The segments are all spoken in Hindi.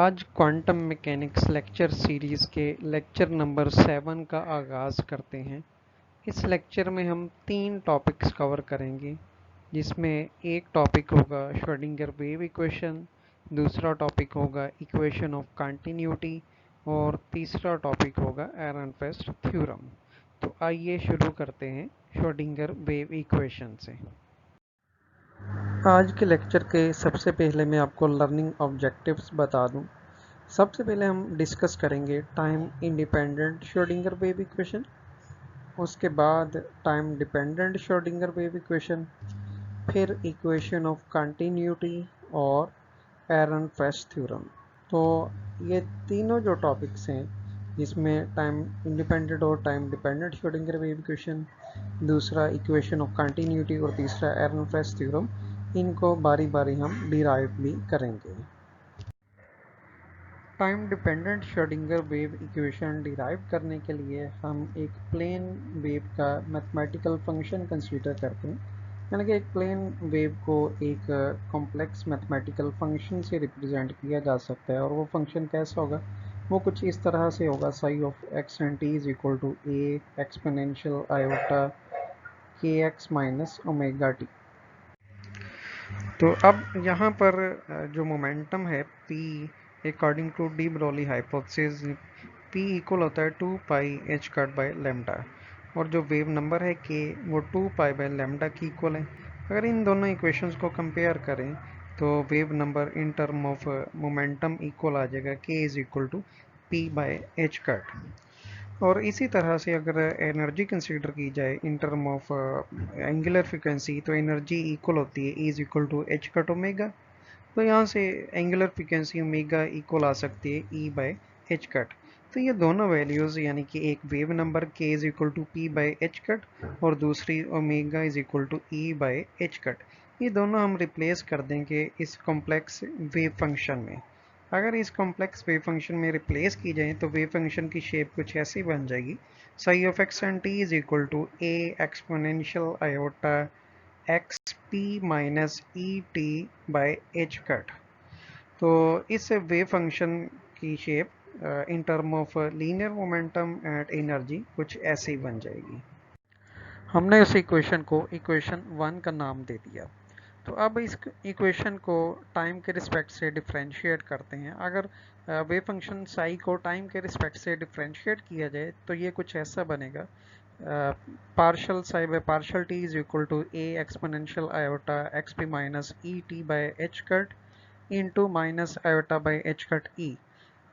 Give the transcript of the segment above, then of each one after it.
आज क्वांटम मैकेनिक्स लेक्चर सीरीज़ के लेक्चर नंबर 7 का आगाज़ करते हैं। इस लेक्चर में हम 3 टॉपिक्स कवर करेंगे, जिसमें एक टॉपिक होगा श्रोडिंगर वेव इक्वेशन, दूसरा टॉपिक होगा इक्वेशन ऑफ कंटिन्यूटी और तीसरा टॉपिक होगा एरनफेस्ट थ्योरम। तो आइए शुरू करते हैं श्रोडिंगर वेव इक्वेशन से। आज के लेक्चर के सबसे पहले मैं आपको लर्निंग ऑब्जेक्टिव्स बता दूं। सबसे पहले हम डिस्कस करेंगे time independent Schrodinger wave equation, उसके बाद time dependent Schrodinger wave equation, फिर इक्वेशन ऑफ कंटिन्यूटी और एरनफेस्ट थ्योरम। तो ये तीनों जो टॉपिक्स हैं, जिसमें टाइम इंडिपेंडेंट और time dependent Schrodinger wave equation, दूसरा इक्वेशन ऑफ कंटिन्यूटी और तीसरा एरनफेस्ट थ्योरम, इनको बारी बारी हम डिराइव भी करेंगे। Time dependent Schrodinger wave equation derive करने के लिए हम एक प्लेन वेव का मैथमेटिकल फंक्शन कंसीडर करते हैं, यानी कि एक प्लेन वेव को एक कॉम्प्लेक्स मैथमेटिकल फंक्शन से रिप्रेजेंट किया जा सकता है। और वो फंक्शन कैसा होगा? वो कुछ इस तरह से होगा, psi of x and t is equal to a exponential iota के एक्स माइनस ओमेगा टी। तो अब यहाँ पर जो मोमेंटम है P according to de Broglie hypothesis P equal होता है 2 pi h cut by lambda, और जो वेव नंबर है K वो 2 पाई बाय लेमडा की इक्वल है। अगर इन दोनों इक्वेशंस को कंपेयर करें तो wave number in term of momentum equal आ जाएगा K is equal to P by h cut. और इसी तरह से अगर एनर्जी कंसीडर की जाए in term of angular frequency, तो एनर्जी इक्वल होती है E is equal to h cut omega. तो यहाँ से एंगुलर फ्रिक्वेंसी ओमेगा इक्वल आ सकती है E बाय एच कट। तो ये दोनों वैल्यूज़, यानी कि एक wave number K is equal to P by h cut और दूसरी omega is equal to E by h cut, ये दोनों हम रिप्लेस कर देंगे इस कॉम्प्लेक्स वेव फंक्शन में। अगर इस कॉम्प्लेक्स वेव फंक्शन में रिप्लेस की जाए तो वेव फंक्शन की शेप कुछ ऐसी बन जाएगी, psi of x and t is equal to a exponential iota x p minus E t by h cut. तो इस वेव फंक्शन की shape in term of linear momentum and energy कुछ ऐसी बन जाएगी। हमने इस इक्वेशन को इक्वेशन 1 का नाम दे दिया। तो अब इस इक्वेशन को टाइम के रिस्पेक्ट से डिफरेंशिएट करते हैं। अगर वेव फंक्शन साई को टाइम के रिस्पेक्ट से डिफरेंशिएट किया जाए तो ये कुछ ऐसा बनेगा, partial psi by partial t is equal to a exponential iota x p minus E t by h cut into minus iota by h cut E,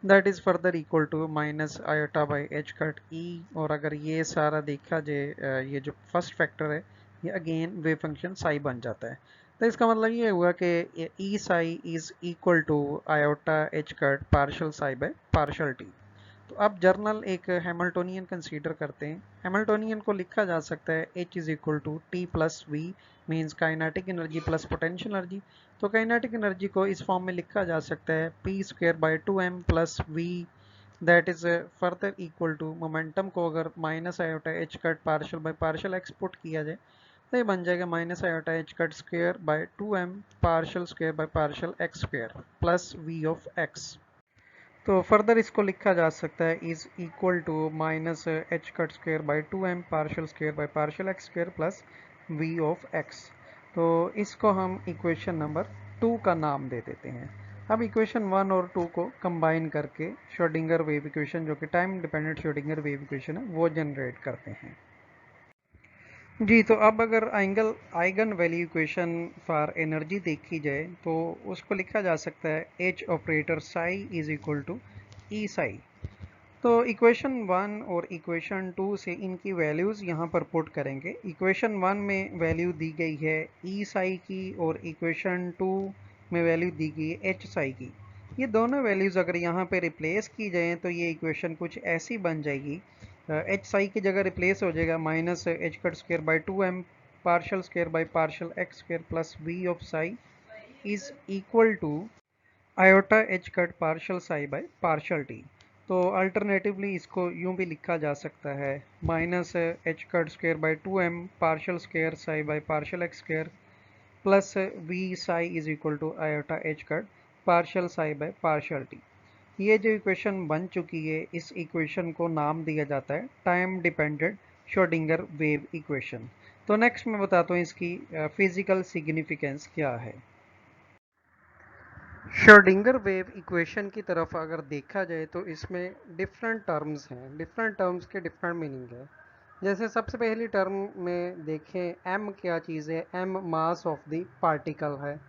that is further equal to minus iota by h cut E. और अगर ये सारा देखा जाए, ये जो फर्स्ट फैक्टर है ये अगेन वेव फंक्शन साई बन जाता है। तो इसका मतलब ये हुआ कि E psi is equal to iota h cut partial psi by partial t. तो अब जर्नल एक हैमिल्टोनियन कंसीडर करते हैं। हैमिल्टोनियन को लिखा जा सकता है H is equal to t plus v, means kinetic energy plus potential energy. तो काइनेटिक एनर्जी को इस फॉर्म में लिखा जा सकता है p square by 2m plus v, that is further equal to momentum को अगर minus iota h cut partial by partial x put किया जाए तो ये बन जाएगा minus iota h cut square by 2m partial square by partial x square plus v of x. तो फर्दर इसको लिखा जा सकता है is equal to minus h cut square by 2m partial square by partial x square plus v of x. तो इसको हम इक्वेशन नंबर 2 का नाम दे देते हैं। अब इक्वेशन 1 और 2 को कंबाइन करके श्रोडिंगर वेव इक्वेशन, जो कि time dependent Schrodinger wave equation है, वो जनरेट करते हैं। जी, तो अब अगर eigenvalue equation for energy देखी जाए तो उसको लिखा जा सकता है H operator psi is equal to E psi. तो इक्वेशन 1 और इक्वेशन 2 से इनकी वैल्यूज़ यहाँ पर पुट करेंगे। इक्वेशन 1 में वैल्यू दी गई है ई साई की और इक्वेशन 2 में वैल्यू दी गई है एच साई की। ये दोनों वैल्यूज़ अगर यहाँ पे रिप्लेस की जाए तो ये इक्वेशन कुछ ऐसी बन जाएगी, एच साई की जगह रिप्लेस हो जाएगा minus h cut square by 2m partial square by partial x square plus v of psi is equal to iota h cut partial psi by partial t. तो अल्टरनेटिवली इसको यूं भी लिखा जा सकता है minus h cut square by 2m partial square psi by partial x square plus we psi is equal to iota h cut partial psi by partial t. ये जो इक्वेशन बन चुकी है, इस इक्वेशन को नाम दिया जाता है time dependent Schrodinger wave equation. तो नेक्स्ट मैं बताता हूँ इसकी फिजिकल सिग्निफिकेंस क्या है। श्रोडिंगर वेव इक्वेशन की तरफ अगर देखा जाए तो इसमें डिफरेंट टर्म्स हैं, डिफरेंट टर्म्स के डिफरेंट मीनिंग है। जैसे सबसे पहली टर्म में देखें, एम क्या चीज़ है, m mass of the particle है।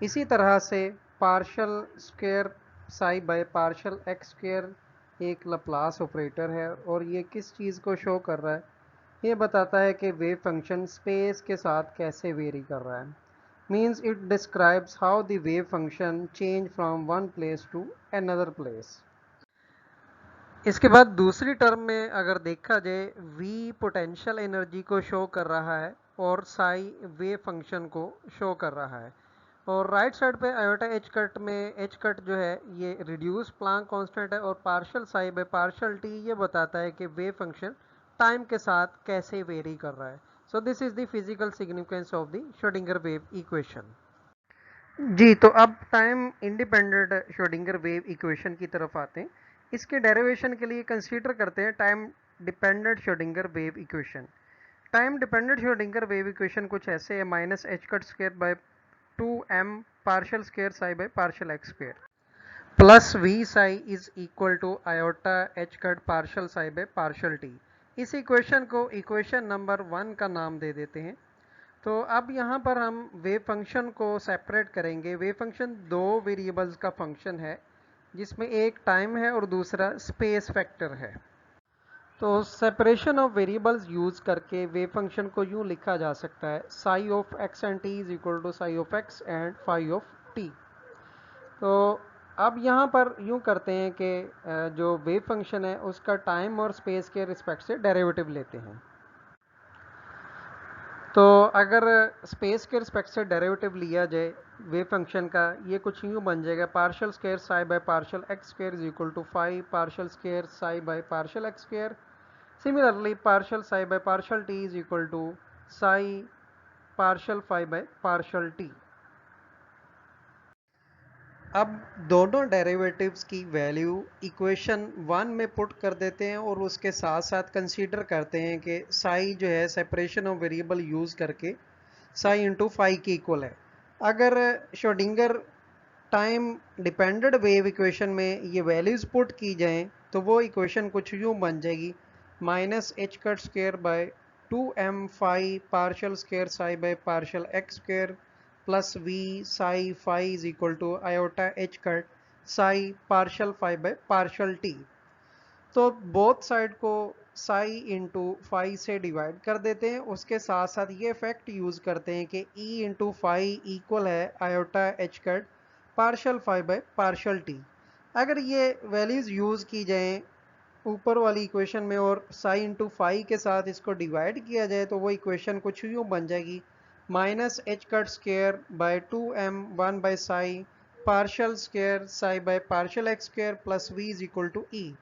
इसी तरह से partial square psi by partial x square एक लप्लास ऑपरेटर है, और ये किस चीज़ को शो कर रहा है, ये बताता है कि वेव फंक्शन स्पेस के साथ कैसे वेरी कर रहा है। Means it describes how the wave function change from one place to another place. इसके बाद दूसरी टर्म में अगर देखा जाए, v पोटेंशियल एनर्जी को शो कर रहा है और psi वेव फंक्शन को शो कर रहा है। और राइट साइड पे आयोटा एच कट में एच कट जो है ये रिड्यूस प्लांक कांस्टेंट है, और partial psi by partial t ये बताता है कि वेव फंक्शन टाइम के साथ कैसे वेरी कर रहा है। So this is the physical significance of the Schrodinger wave equation. जी, तो अब time independent Schrodinger wave equation की तरफ आते हैं। इसके डेरिवेशन के लिए कंसीडर करते हैं time dependent Schrodinger wave equation. Time dependent Schrodinger wave equation कुछ ऐसे है, minus h cut square by 2m partial square psi by partial x square plus we psi is equal to iota h cut partial psi by partial t. इस इक्वेशन को इक्वेशन नंबर 1 का नाम दे देते हैं। तो अब यहाँ पर हम वेव फंक्शन को सेपरेट करेंगे। वेव फंक्शन दो वेरिएबल्स का फंक्शन है, जिसमें एक टाइम है और दूसरा स्पेस फैक्टर है। तो सेपरेशन ऑफ वेरिएबल्स यूज करके वेव फंक्शन को यूं लिखा जा सकता है, psi of x and t is equal to psi of x and phi of t. तो अब यहाँ पर यूं करते हैं कि जो वेव फंक्शन है उसका टाइम और स्पेस के रिस्पेक्ट से डेरिवेटिव लेते हैं। तो अगर स्पेस के रिस्पेक्ट से डेरिवेटिव लिया जाए वेव फंक्शन का, ये कुछ यूँ बन जाएगा, partial square psi by partial x square is equal to 5 partial square psi by partial x square. Similarly partial psi by partial t is equal to psi partial phi by partial t. अब दोनों डेरिवेटिव्स की वैल्यू इक्वेशन 1 में पुट कर देते हैं, और उसके साथ साथ कंसीडर करते हैं कि साई जो है सेपरेशन ऑफ वेरिएबल यूज करके साई इंटू फाई की इक्वल है। अगर Schrodinger time dependent wave equation में ये वैल्यूज पुट की जाएं तो वो इक्वेशन कुछ यूँ बन जाएगी, minus h cut square by 2m phi partial square psi by partial x square plus we psi phi is equal to iota h cut psi partial phi by partial t. तो बोथ साइड को साई इंटू फाई से डिवाइड कर देते हैं। उसके साथ साथ ये फैक्ट यूज करते हैं कि ई इंटू फाई इक्वल है iota h cut partial phi by partial t. अगर ये वैल्यूज यूज की जाएं ऊपर वाली इक्वेशन में और साई इंटू फाई के साथ इसको डिवाइड किया जाए तो वो इक्वेशन कुछ यूँ बन जाएगी, minus h cut square by 2m 1 by psi partial square psi by partial x square plus V is equal to E.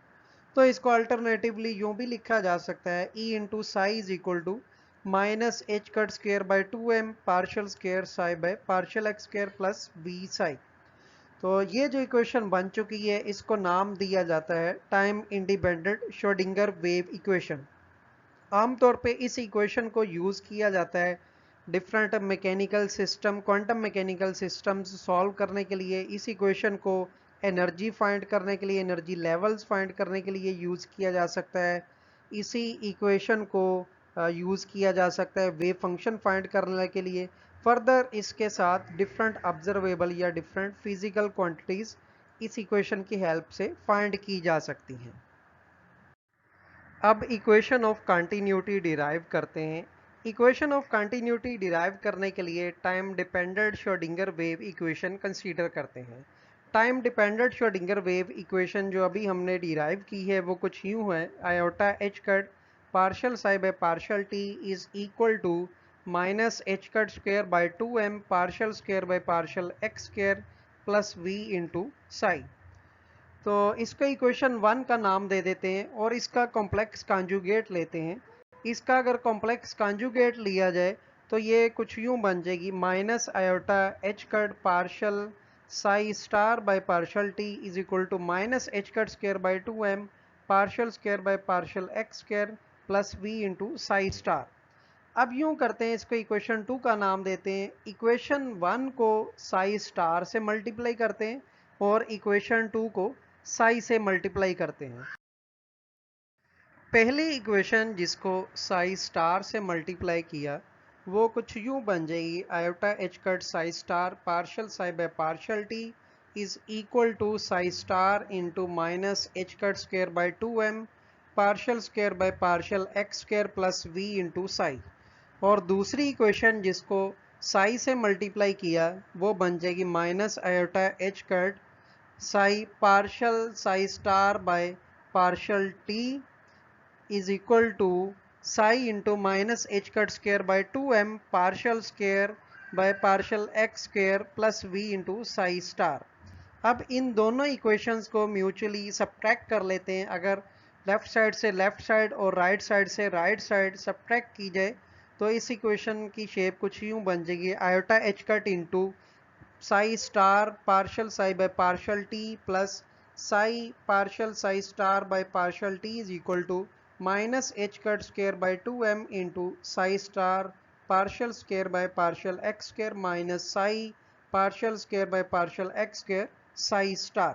तो इसको अल्टरनेटिवली यूं भी लिखा जा सकता है, E into psi is equal to minus h cut square by 2m partial square psi by partial x square plus we psi. तो ये जो इक्वेशन बन चुकी है इसको नाम दिया जाता है time independent Schrodinger wave equation. आमतौर पे इस इक्वेशन को यूज किया जाता है different mechanical system, quantum mechanical systems solve करने के लिए। इस इक्वेशन को एनर्जी फाइंड करने के लिए, एनर्जी लेवल्स फाइंड करने के लिए यूज किया जा सकता है। इसी इक्वेशन को यूज किया जा सकता है वेव फंक्शन फाइंड करने के लिए। फर्दर इसके साथ डिफरेंट ऑब्जर्वेबल या डिफरेंट फिजिकल क्वांटिटीज इस इक्वेशन की हेल्प से फाइंड की जा सकती हैं। अब इक्वेशन ऑफ कंटिन्यूटी डिराइव करते हैं। इक्वेशन ऑफ कंटिन्यूटी डिराइव करने के लिए time dependent Schrodinger wave equation consider करते हैं। Time dependent Schrodinger wave equation जो अभी हमने डिराइव की है वो कुछ यूँ है, iota h cut partial psi by partial t is equal to minus h cut square by 2m partial square by partial x square plus v into psi. तो इसका इक्वेशन 1 का नाम दे देते हैं और इसका कॉम्प्लेक्स कॉन्जुगेट लेते हैं। इसका अगर कॉम्प्लेक्स कॉन्जुगेट लिया जाए तो ये कुछ यूँ बन जाएगी, minus iota h cut partial psi star by partial t is equal to minus h cut square by 2m partial square by partial x square plus v into psi star। अब यूं करते हैं, इसको इक्वेशन 2 का नाम देते हैं, इक्वेशन 1 को साई स्टार से मल्टीप्लाई करते हैं और इक्वेशन 2 को साई से मल्टीप्लाई करते हैं। पहली इक्वेशन जिसको साई स्टार से मल्टीप्लाई किया वो कुछ यूं बन जाएगी, iota h cut psi star partial psi by partial t is equal to psi star into minus h cut square by 2m partial square by partial x square plus v into psi. और दूसरी इक्वेशन जिसको साई से मल्टीप्लाई किया वो बन जाएगी minus iota h cut psi partial psi star by partial T is equal to psi into minus h cut square by 2m partial square by partial x square plus v into psi star। अब इन दोनों इक्वेशंस को म्यूचुअली सब्ट्रैक्ट कर लेते हैं। अगर लेफ्ट साइड से लेफ्ट साइड और राइट साइड से राइट साइड सब्ट्रैक्ट की जाए तो इस इक्वेशन की शेप कुछ यूं बन जाएगी, iota h cut into psi star partial psi by partial t plus psi partial psi star by partial t is equal to minus h cut square by 2m into psi star partial square by partial x square minus psi partial square by partial x square psi star।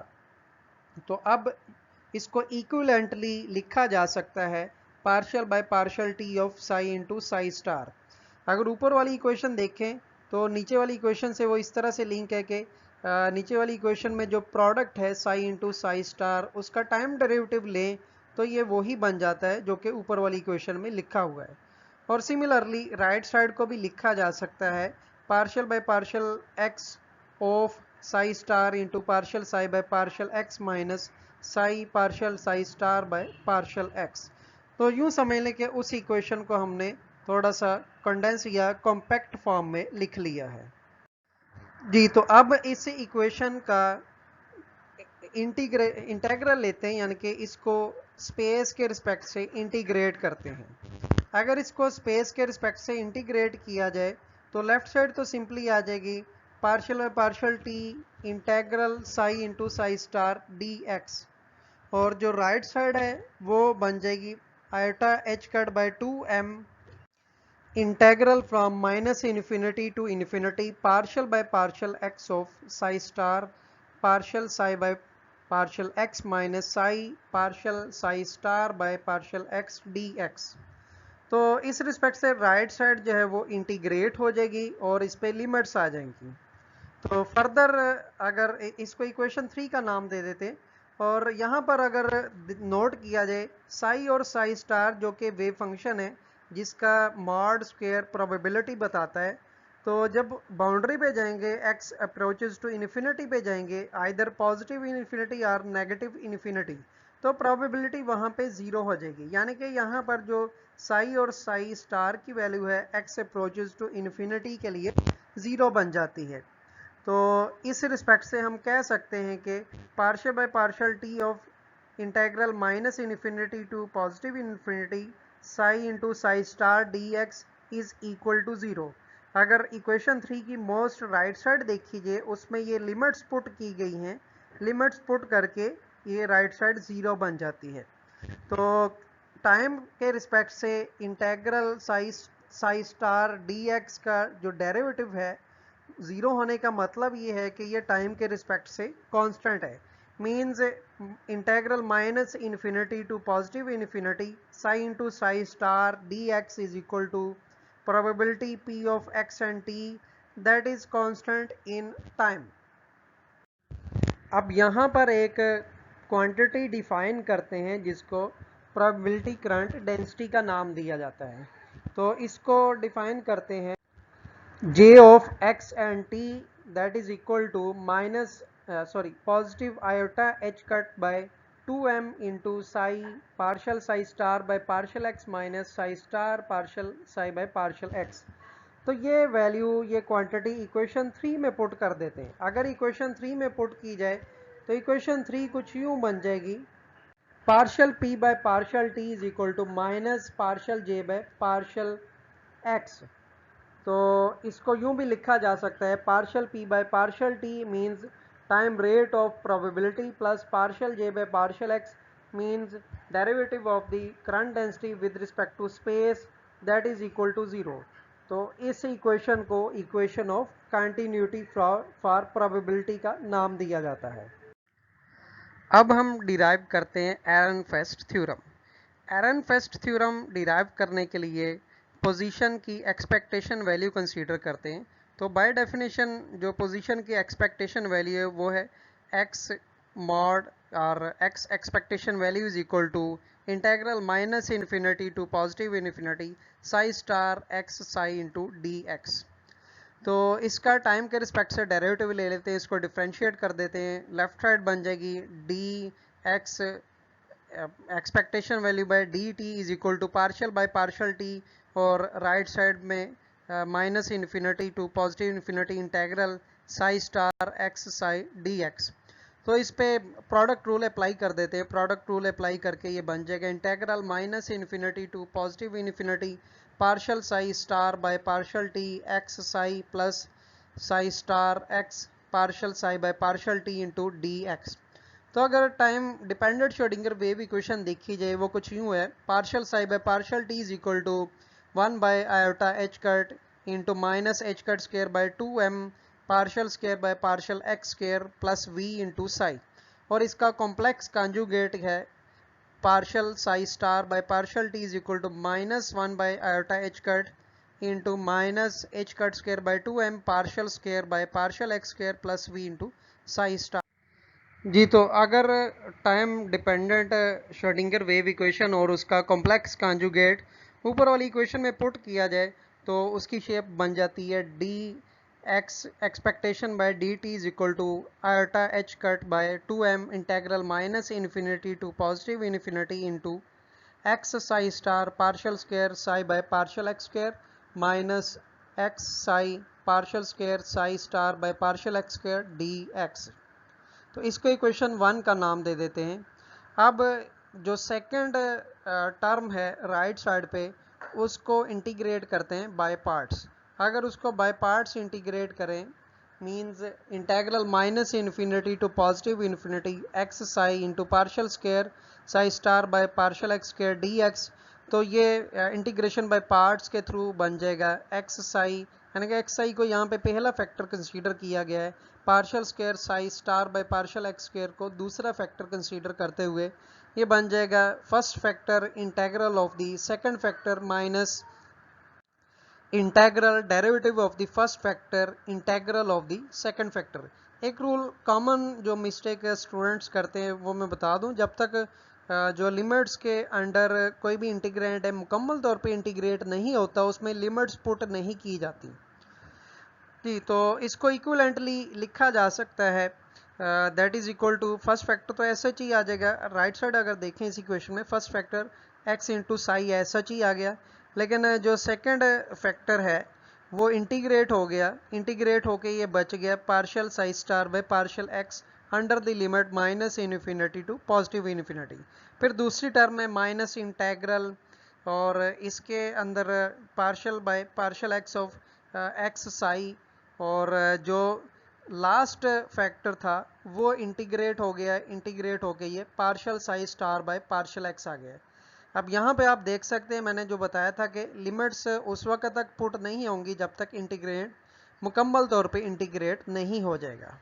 तो अब इसको इक्विवेलेंटली लिखा जा सकता है partial by partial t of psi into psi star. अगर ऊपर वाली इक्वेशन देखें तो नीचे वाली इक्वेशन से वो इस तरह से लिंक है कि नीचे वाली इक्वेशन में जो प्रोडक्ट है साई इंटू साई स्टार उसका टाइम डेरिवेटिव लें तो ये वही बन जाता है जो कि ऊपर वाली इक्वेशन में लिखा हुआ है। और सिमिलरली राइट साइड को भी लिखा जा सकता है partial by partial x of psi star into partial psi by partial x minus psi partial psi star by partial x. तो यूं समझ लें कि उस इक्वेशन को हमने थोड़ा सा कंडेंस या कॉम्पैक्ट फॉर्म में लिख लिया है जी। तो अब इस इक्वेशन का इंटीग्रल लेते हैं, यानी कि इसको स्पेस के रिस्पेक्ट से इंटीग्रेट करते हैं। अगर इसको स्पेस के रिस्पेक्ट से इंटीग्रेट किया जाए तो लेफ्ट साइड तो सिंपली आ जाएगी partial by partial t integral psi into psi star d x, और जो राइट साइड है वो बन जाएगी iota h cut by 2m integral from minus infinity to infinity partial by partial x of psi star partial psi by partial x minus psi partial psi star by partial x d x. तो इस रिस्पेक्ट से राइट साइड जो है वो इंटीग्रेट हो जाएगी और इस पे लिमिट्स आ जाएंगी। तो फर्दर अगर इसको इक्वेशन 3 का नाम दे देते और यहाँ पर अगर नोट किया जाए साई और साई स्टार जो कि वेव फंक्शन है जिसका मॉड स्क्वायर प्रोबेबिलिटी बताता है, तो जब बाउंड्री पे जाएंगे x अप्रोचेस टू इन्फिनिटी पे जाएंगे आइदर पॉजिटिव इन्फिनिटी और नेगेटिव इन्फिनिटी, तो प्रोबेबिलिटी वहाँ पे ज़ीरो हो जाएगी। यानी कि यहाँ पर जो साई और साई स्टार की वैल्यू है x अप्रोचेस टू इन्फिनिटी के लिए ज़ीरो बन जाती है। तो इस रिस्पेक्ट से हम कह सकते हैं कि partial by partial t of integral minus infinity to positive infinity psi into psi star d x is equal to zero. अगर इक्वेशन 3 की मोस्ट राइट साइड देखिए उसमें ये लिमिट्स पुट की गई हैं, लिमिट्स पुट करके ये राइट साइड ज़ीरो बन जाती है। तो टाइम के रिस्पेक्ट से integral Sai star d x का जो डेरिवेटिव है ज़ीरो होने का मतलब ये है कि ये टाइम के रिस्पेक्ट से कांस्टेंट है। Means integral minus infinity to positive infinity psi into psi star d x is equal to probability p of x and t that is constant in time। अब यहाँ पर एक क्वांटिटी डिफाइन करते हैं जिसको प्रोबेबिलिटी करंट डेंसिटी का नाम दिया जाता है। तो इसको डिफाइन करते हैं j of x and t that is equal to minus positive iota h cut by 2m into psi partial psi star by partial x minus psi star partial psi by partial x। तो ये वैल्यू ये क्वांटिटी इक्वेशन 3 में पुट कर देते हैं। अगर इक्वेशन 3 में पुट की जाए तो इक्वेशन 3 कुछ यूं बन जाएगी partial p by partial t is equal to minus partial j by partial x। तो इसको यूं भी लिखा जा सकता है partial p by partial t means time rate of probability plus partial j by partial x means derivative of the current density with respect to space that is equal to 0. तो इस इक्वेशन को equation of continuity for probability का नाम दिया जाता है। अब हम डिराइव करते हैं एरनफेस्ट थ्योरम। एरनफेस्ट थ्योरम डिराइव करने के लिए पोजीशन की एक्सपेक्टेशन वैल्यू कंसीडर करते हैं। तो बाय डेफिनेशन जो पोजीशन की एक्सपेक्टेशन वैल्यू है वो है x मॉड और x expectation value is equal to integral minus infinity to positive infinity psi star x psi into d x. तो इसका टाइम के रिस्पेक्ट से डेरिवेटिव ले लेते हैं, इसको डिफ्रेंशिएट कर देते हैं। लेफ्ट साइड बन जाएगी d x expectation value by d t is equal to partial by partial t, और राइट साइड में minus infinity to positive infinity integral psi star x psi d x. तो इस पे प्रोडक्ट रूल अप्लाई कर देते हैं। प्रोडक्ट रूल अप्लाई करके ये बन जाएगा integral minus infinity to positive infinity partial psi star by partial t x psi plus psi star x partial psi by partial t into d x. तो अगर time dependent Schrodinger wave equation देखी जाए वो कुछ यूं है, partial psi by partial t is equal to 1 by iota h cut into minus h cut square by 2m partial square by partial x square plus v into psi, और इसका कॉम्प्लेक्स कॉन्जुगेट है partial psi star by partial t is equal to minus 1 by iota h cut into minus h cut square by 2m partial square by partial x square plus v into psi star. जी, तो अगर time dependent Schrodinger wave equation और उसका कॉम्प्लेक्स कॉन्जुगेट ऊपर वाली इक्वेशन में पुट किया जाए तो उसकी शेप बन जाती है d x expectation by d t is equal to iota h cut by 2m integral minus infinity to positive infinity into x psi star partial square psi by partial x square minus x psi partial square psi star by partial x square d x. तो इसको इक्वेशन 1 का नाम दे देते हैं। अब जो सेकंड टर्म है राइट साइड पे उसको इंटीग्रेट करते हैं बाय पार्ट्स। अगर उसको बाय पार्ट्स इंटीग्रेट करें means integral minus infinity to positive infinity x psi into partial square psi star by partial x square d x. तो ये इंटीग्रेशन बाय पार्ट्स के थ्रू बन जाएगा एक्स साई, यानी कि एक्स साई को यहाँ पे पहला फैक्टर कंसीडर किया गया है, partial square psi star by partial x square को दूसरा फैक्टर कंसीडर करते हुए ये बन जाएगा first factor integral of the second factor minus integral derivative of the first factor integral of the second factor. एक रूल कॉमन जो मिस्टेक स्टूडेंट्स करते हैं वो मैं बता दूं, जब तक जो लिमिट्स के अंडर कोई भी इंटीग्रेंट है मुकम्मल तौर पे इंटीग्रेट नहीं होता उसमें लिमिट्स पुट नहीं की जाती। जी, तो इसको इक्विवेलेंटली लिखा जा सकता है that is equal to first factor तो एस एच ही आ जाएगा। राइट साइड अगर देखें इस इक्वेशन में first factor x into psi S H ही आ गया, लेकिन जो सेकंड फैक्टर है वो इंटीग्रेट हो गया, इंटीग्रेट होके ये बच गया partial psi star by partial x under the limit minus infinity to positive infinity. फिर दूसरी टर्म में माइनस इंटेग्रल और इसके अंदर partial by partial x of x psi, और जो लास्ट फैक्टर था वो इंटीग्रेट हो गया, इंटीग्रेट हो गई है partial psi star by partial x आ गया। अब यहाँ पे आप देख सकते हैं मैंने जो बताया था कि लिमिट्स उस वक्त तक पुट नहीं होंगी जब तक इंटीग्रेट मुकम्मल तौर पे इंटीग्रेट नहीं हो जाएगा।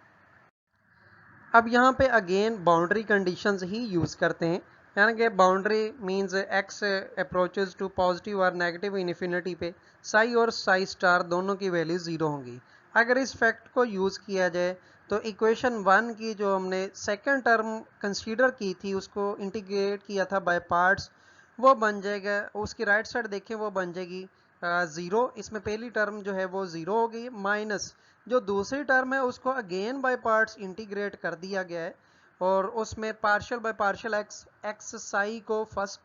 अब यहाँ पे अगेन बाउंड्री कंडीशंस ही यूज करते हैं, यानी कि boundary means x approaches to positive और नेगेटिव इन्फिनिटी पे साई और साई स्टार दोनों की वैल्यू जीरो होंगी। अगर इस फैक्ट को यूज किया जाए तो इक्वेशन 1 की जो हमने सेकंड टर्म कंसीडर की थी उसको इंटीग्रेट किया था बाय पार्ट्स, वो बन जाएगा, उसकी राइट साइड देखें वो बन जाएगी ज़ीरो। इसमें पहली टर्म जो है वो ज़ीरो हो गई, माइनस जो दूसरी टर्म है उसको अगेन बाय पार्ट्स इंटीग्रेट कर दिया गया है और उसमें partial by partial x x Sai को फर्स्ट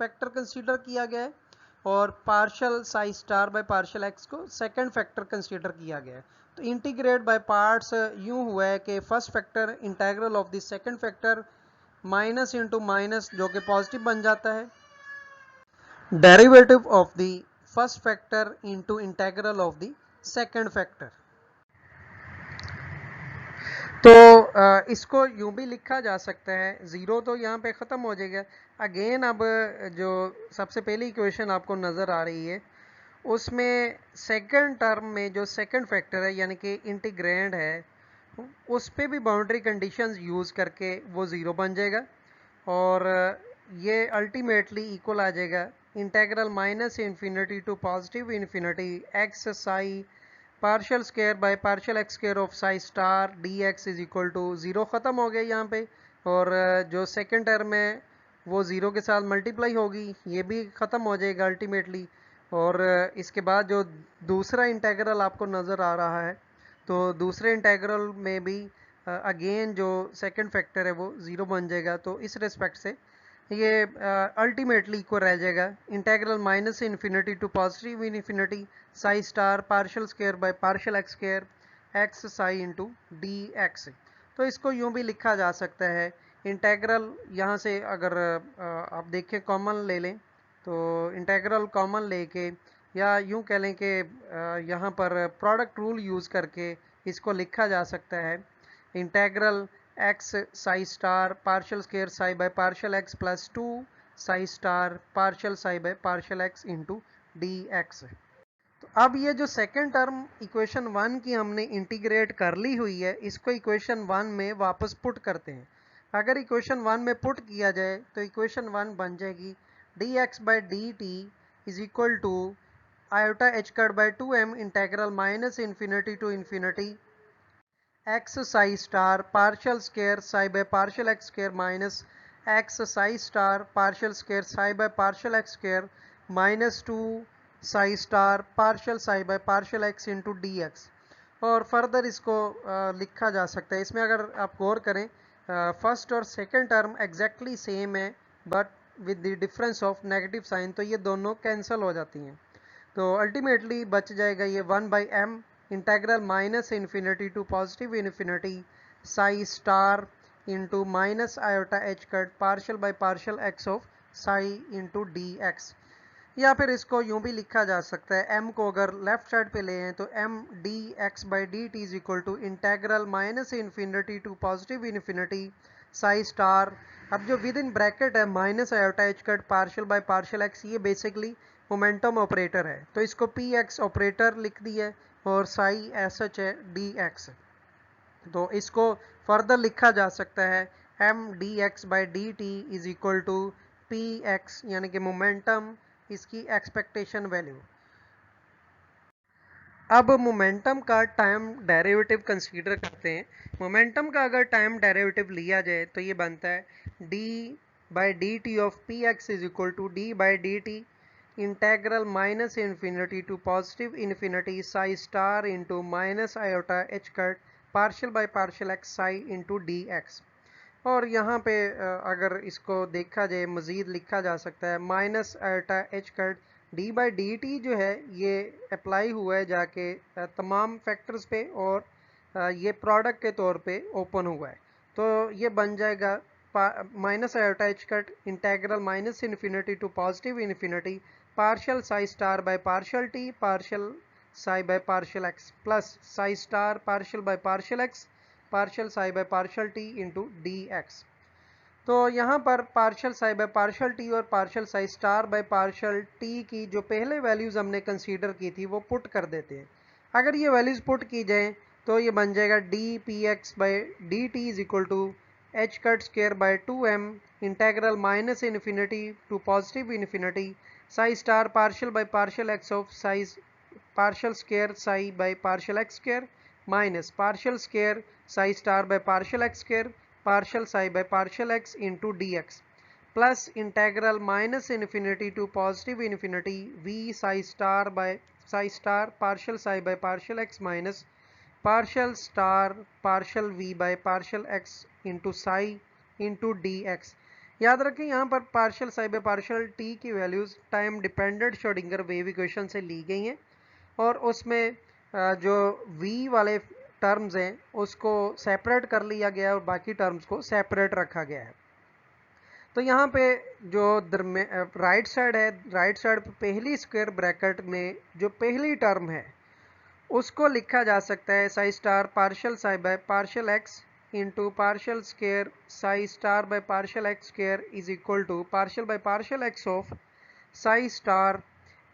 फैक्टर कंसीडर किया गया है और partial psi star by partial x को सेकंड फैक्टर कंसीडर किया गया है। तो इंटीग्रेट बाय पार्ट्स यूं हुआ है कि first factor integral of the second factor minus into minus जो कि पॉजिटिव बन जाता है, derivative of the first factor into integral of the second factor. तो इसको यूं भी लिखा जा सकता है, ज़ीरो तो यहाँ पे ख़त्म हो जाएगा। अगेन अब जो सबसे पहली इक्वेशन आपको नज़र आ रही है उसमें सेकंड टर्म में जो सेकंड फैक्टर है यानी कि इंटीग्रैंड है उस पे भी बाउंड्री कंडीशंस यूज़ करके वो ज़ीरो बन जाएगा और ये अल्टीमेटली इक्वल आ जाएगा integral minus infinity to positive infinity x psi partial square by partial x square of psi star d x is equal to zero ख़त्म हो गया यहाँ पे। और जो सेकंड टर्म है वो ज़ीरो के साथ मल्टीप्लाई होगी, ये भी ख़त्म हो जाएगा अल्टीमेटली। और इसके बाद जो दूसरा इंटेग्रल आपको नज़र आ रहा है तो दूसरे इंटेग्रल में भी अगेन जो सेकंड फैक्टर है वो ज़ीरो बन जाएगा। तो इस रिस्पेक्ट से ये अल्टीमेटली इक्वल रह जाएगा integral minus infinity to positive infinity psi star partial square by partial x square x psi into d x. तो इसको यूं भी लिखा जा सकता है इंटेग्रल, यहाँ से अगर आप देखें कॉमन ले लें तो इंटेग्रल कॉमन लेके या यूं कह लें कि यहाँ पर प्रोडक्ट रूल यूज़ करके इसको लिखा जा सकता है integral x psi star partial square psi by partial x plus two psi star partial psi by partial x into d x. तो अब ये जो सेकेंड टर्म इक्वेशन वन की हमने इंटीग्रेट कर ली हुई है इसको इक्वेशन वन में वापस पुट करते हैं। अगर इक्वेशन वन में पुट किया जाए तो इक्वेशन वन बन जाएगी d x by d t is equal to iota h cut by two m integral minus infinity to infinity x psi star partial square psi by partial x square minus x psi star partial square psi by partial x square minus two psi star partial psi by partial x into d x. और फर्दर इसको लिखा जा सकता है। इसमें अगर आप गौर करें फर्स्ट और सेकंड टर्म एग्जैक्टली सेम है but with the difference of negative sign, तो ये दोनों कैंसिल हो जाती हैं। तो अल्टीमेटली बच जाएगा ये one by m integral minus infinity to positive infinity psi star into minus iota h cut partial by partial x of psi into d x. या फिर इसको यूं भी लिखा जा सकता है m को अगर लेफ्ट साइड पे ले हैं तो m d x by d t is equal to integral minus infinity to positive infinity psi star. अब जो विद इन ब्रैकेट है minus iota h cut partial by partial x, ये बेसिकली मोमेंटम ऑपरेटर है तो इसको पी एक्स ऑपरेटर लिख दिया और साई एस एच है डी एक्स। तो इसको फर्दर लिखा जा सकता है m d x by d t is equal to P x यानी कि मोमेंटम इसकी एक्सपेक्टेशन वैल्यू। अब मोमेंटम का टाइम डेरिवेटिव कंसीडर करते हैं। मोमेंटम का अगर टाइम डेरिवेटिव लिया जाए तो ये बनता है d by d t of p x is equal to d by d t integral minus infinity to positive infinity psi star into minus iota h cut partial by partial x psi into d x. और यहाँ पे अगर इसको देखा जाए मज़ीद लिखा जा सकता है minus iota h cut D by d T जो है ये अप्लाई हुआ है जाके तमाम फैक्टर्स पे और ये प्रोडक्ट के तौर पे ओपन हुआ है। तो ये बन जाएगा minus iota h cut integral minus infinity to positive infinity partial psi star by partial t partial psi by partial x plus psi star partial by partial x partial psi by partial t into d x. तो यहाँ पर partial psi by partial t और partial psi star by partial t की जो पहले वैल्यूज़ हमने कंसीडर की थी वो पुट कर देते हैं। अगर ये वैल्यूज़ पुट की जाएँ तो ये बन जाएगा d p x by d t is equal to h cut square by two m integral minus infinity to positive infinity psi star partial by partial x of psi partial square psi by partial x square minus partial square psi star by partial x square partial psi by partial x into d x plus integral minus infinity to positive infinity v psi star by psi star partial psi by partial x minus partial star partial v by partial x into psi into d x. याद रखें यहाँ पर partial psi by partial t की values time dependent Schrodinger wave equation से ली गई हैं और उसमें जो v वाले टर्म्स हैं उसको सेपरेट कर लिया गया है और बाकी टर्म्स को सेपरेट रखा गया है। तो यहाँ पे जो राइट साइड है, राइट साइड पे पहली स्क्वायर ब्रैकेट में जो पहली टर्म है उसको लिखा जा सकता है Sai star partial psi by partial x into partial square psi star by partial x square is equal to partial by partial x of psi star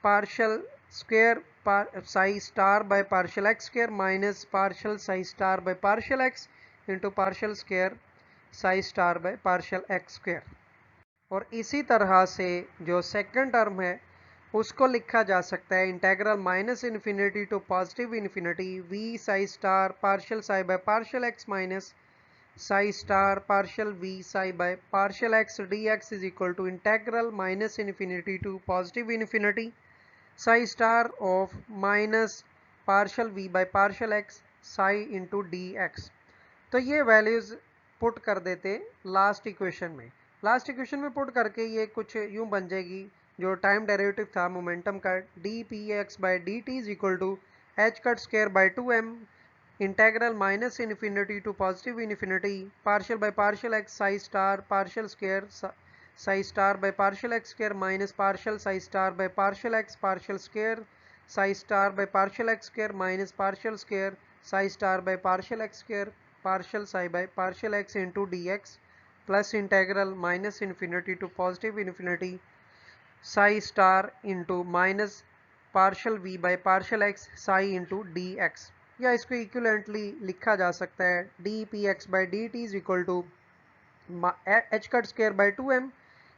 partial square psi star by partial x square minus partial psi star by partial x into partial square psi star by partial x square। और इसी तरह से जो सेकंड टर्म है उसको लिखा जा सकता है integral minus infinity to positive infinity v psi star partial psi by partial x minus psi star partial v psi by partial x d x is equal to integral minus infinity to positive infinity psi star of minus partial v by partial x psi into d x. तो ये वैल्यूज पुट कर देते लास्ट इक्वेशन में पुट करके ये कुछ यूं बन जाएगी जो टाइम डेरिवेटिव था मोमेंटम का d p x by d t is equal to h cut square by 2m integral minus infinity to positive infinity partial by partial x psi star partial square psi star by partial x square minus partial psi star by partial x partial square psi star by partial x square minus partial square psi star by partial x square partial psi by partial x into dx plus integral minus infinity to positive infinity psi star into minus partial v by partial x psi into dx। या इसको इक्विवेलेंटली लिखा जा सकता है d p x by d t is equal to h cut square by 2m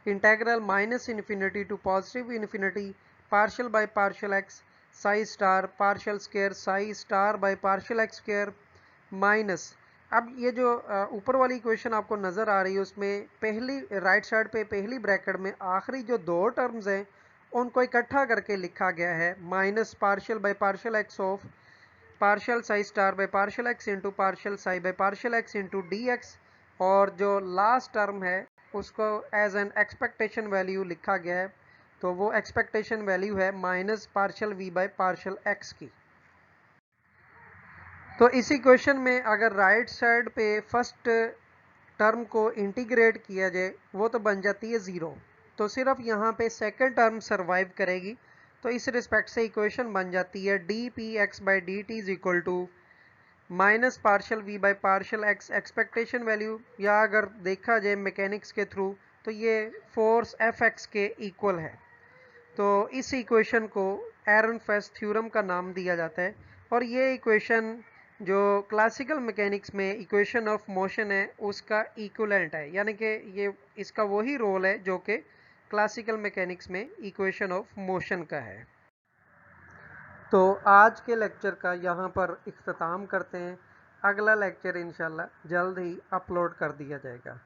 integral minus infinity to positive infinity partial by partial x psi star partial square psi star by partial x square minus. अब ये जो ऊपर वाली इक्वेशन आपको नज़र आ रही है उसमें पहली राइट साइड पे पहली ब्रैकेट में आखिरी जो दो टर्म्स हैं उनको इकट्ठा करके लिखा गया है minus partial by partial x of partial psi star by partial x into partial psi by partial x into d x. और जो लास्ट टर्म है उसको एज एन एक्सपेक्टेशन वैल्यू लिखा गया है तो वो एक्सपेक्टेशन वैल्यू है minus partial v by partial x की। तो इस इक्वेशन में अगर राइट साइड पे फर्स्ट टर्म को इंटीग्रेट किया जाए वो तो बन जाती है ज़ीरो, तो सिर्फ यहाँ पे सेकंड टर्म सरवाइव करेगी। तो इस रिस्पेक्ट से इक्वेशन बन जाती है d p x by d t is equal to minus partial v by partial x expectation value, या अगर देखा जाए मैकेनिक्स के थ्रू तो ये फोर्स एफ एक्स के इक्वल है। तो इस इक्वेशन को एरनफेस्ट थ्योरम का नाम दिया जाता है और ये इक्वेशन जो क्लासिकल मैकेनिक्स में इक्वेशन ऑफ मोशन है उसका इक्विवेलेंट है, यानी कि ये इसका वही रोल है जो कि क्लासिकल मैकेनिक्स में इक्वेशन ऑफ मोशन का है। तो आज के लेक्चर का यहाँ पर इख्तिताम करते हैं, अगला लेक्चर इंशाल्लाह जल्द ही अपलोड कर दिया जाएगा।